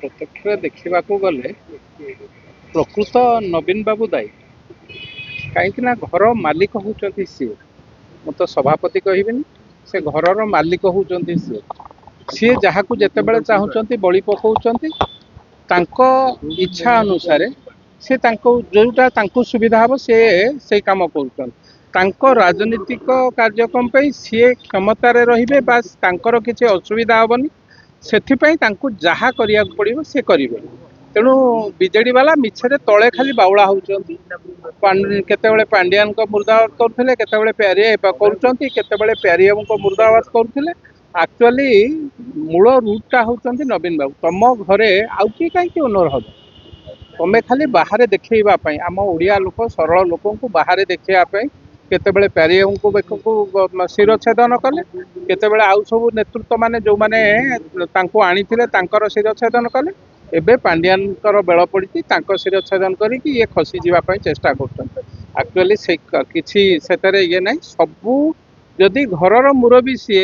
प्रत्यक्ष देखा गले प्रकृत नवीन बाबू दायी कहीं घर मालिक होती सी मु तो सभापति कहबी से घर मालिक होती सी जहाँ को जिते बड़े चाहते बलि पकाउंट इच्छा अनुसार से जोटा सुविधा हम से काम कर राजनीतिक कार्यक्रम सी क्षमतार रे बास किसी असुविधा हेनी से जहाँ करिया पड़ो सी करेंगे तेणु बीजेडी वाला मिछरे तले खाली बाउला होती केतबेले पांडियान को मुर्दाबाद करते केतबेले प्यारिया करते प्यारिया को मुर्दाबाद करते एक्चुअली मूल रूटटा होती नवीन बाबू तुम घरे आउ किए कहीं ओनर हम तुम्हें खाली बाहर देखा आम ओडिया लोक सरल लोक बाहर देखापी केतबेले प्यारिया को शिरछेदन कले केतबेले आउ सब नेतृत्व माने जो माने आनी शिरछेदन कले एबे पांडियान बेल पड़ी शिरछेदन करके ये खसी जावाई चेष्टा करक्चुअली से किसी ये ना सबू जदि घर मुरबी सी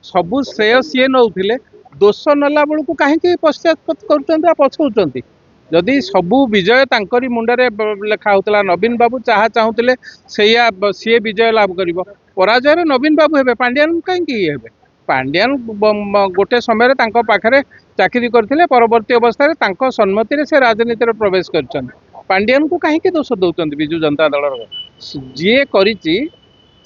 सबू श्रेय सी नौले दोष नला बेलू कहीं पश्चात कर पछाऊँ जदि सबू विजय तांकरी मुंडरे लेखा होता नवीन बाबू चाहते सी विजय लाभ कर पराजय नवीन बाबू हे पांडियान कहीं पांडियान गोटे समय पाखे चाकरी करते परवर्ती अवस्था सम्मति से राजनीति प्रवेश कर पांडियान को कहीं दोष दौरान विजु जनता दल जी कर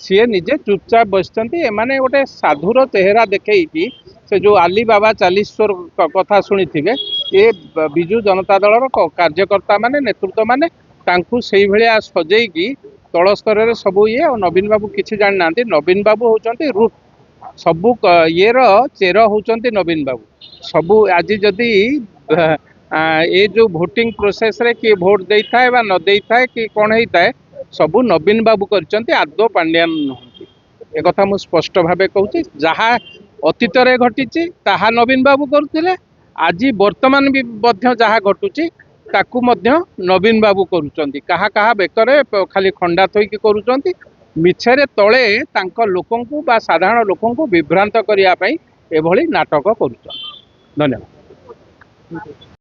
सी निजे चुपचाप बसते एमाने गोटे साधुर चेहरा देखी से जो आली बाबा चालीश्वर कथा शुणी थे ये विजु जनता दल कार्यकर्ता माने नेतृत्व माने से भाया सजेकी तल स्तर में सब ये और नवीन बाबू किसी जानी ना नवीन बाबू होती रूट सबू ये चेर होती नवीन बाबू सबू आज जदि ये जो भोटिंग प्रोसेस रे किए भोट दे थाए बा न दे थाए कि कौन होता है सबू नवीन बाबू करचंती आदौ पांडियान नुहति एक कथा मु स्पष्ट भावे कहूँ जहाँ अतीत घटी ताहा नवीन बाबू करथिले आज वर्तमान भी जहाँ घटुची ताकू नवीन बाबू करुचंती कहा कहा बेकरे खाली खंडा थोइकी करुचंती मिछरे तले तांको लोकंकु बा साधारण लोकंकु विभ्रांत करिया पई एभली नाटक करुचंती। धन्यवाद।